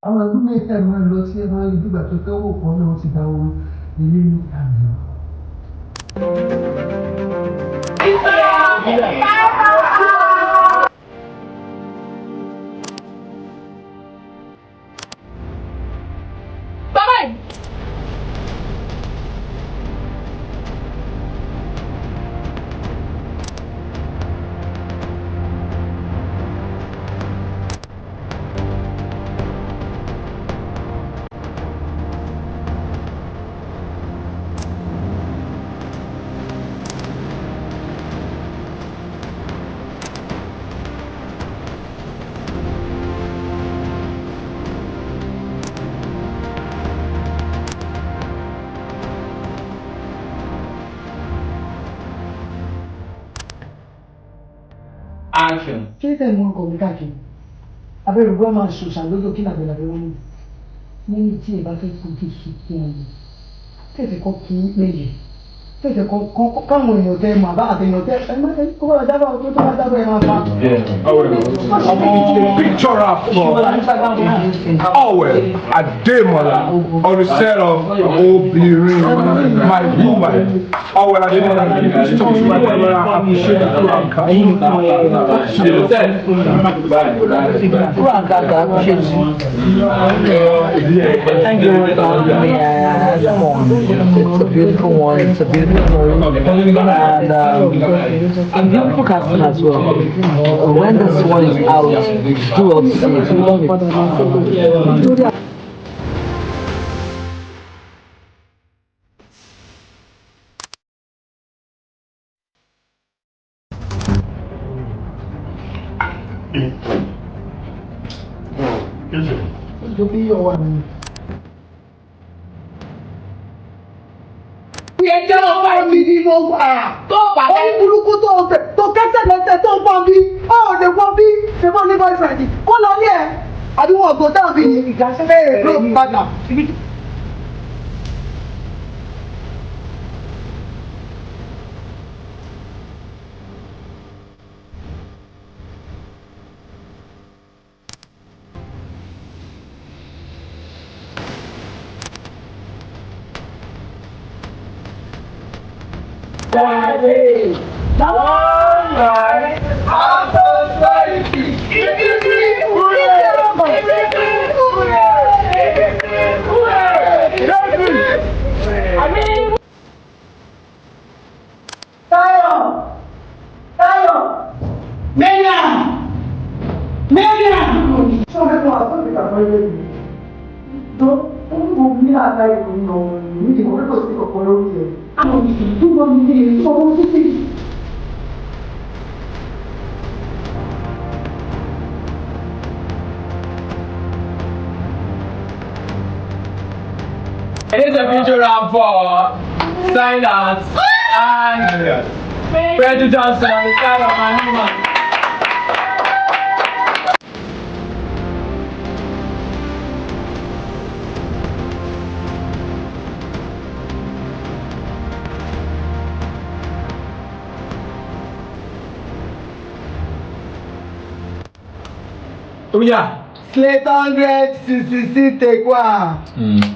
àwọn ẹgbẹ́ mẹ́ta máa ń lọ sí ẹ̀rọ ìdúgbà tó tẹ́wọ́ kan náà ti dá owó ilé ní àná. Action. Kí ló tẹ̀ mú ọkọ̀ mi káàkiri? Abẹ́rẹ́ gbọ́ máa ṣòṣà lójó kí làbẹ̀làbẹ̀ wọn ní ní tí ẹ bá fẹ́ kú kí kí kí wọn tẹ̀sẹ̀ kọ́ kí méjì tẹ̀sẹ̀ kọ́ káwọn èèyàn tẹ mọ̀ àbá àtẹ̀yàn tẹ ẹ má kó bá dábàá tó tó bá dábàá ẹ máa fa. Picture of Owen Ademola on the set of Obirin, my woman. Owen Ademola, I appreciate the Kuranka. Thank you for having me. It's a beautiful one. It's a beautiful story. And a beautiful casting as well. When this one is out, do well to see it. We love it. Don't be your one. Ẹjọ́ ọba mi ni mo wà. Tó wà lẹ́yìn. Orí burúkú tó kẹ́sẹ̀ lẹ́sẹ̀ tó bọ́ bí. Ó lè wọ́n bí. Ṣé wọ́n ní boyfriend? Kó lọ ní ẹ̀. Àdúgbò ọ̀gbọ̀n táwọn fi ìgbàsílẹ̀ èrò padà. It is a future round for silence and Fred Johnson on the side of my woman. Slate 100 CCC take one.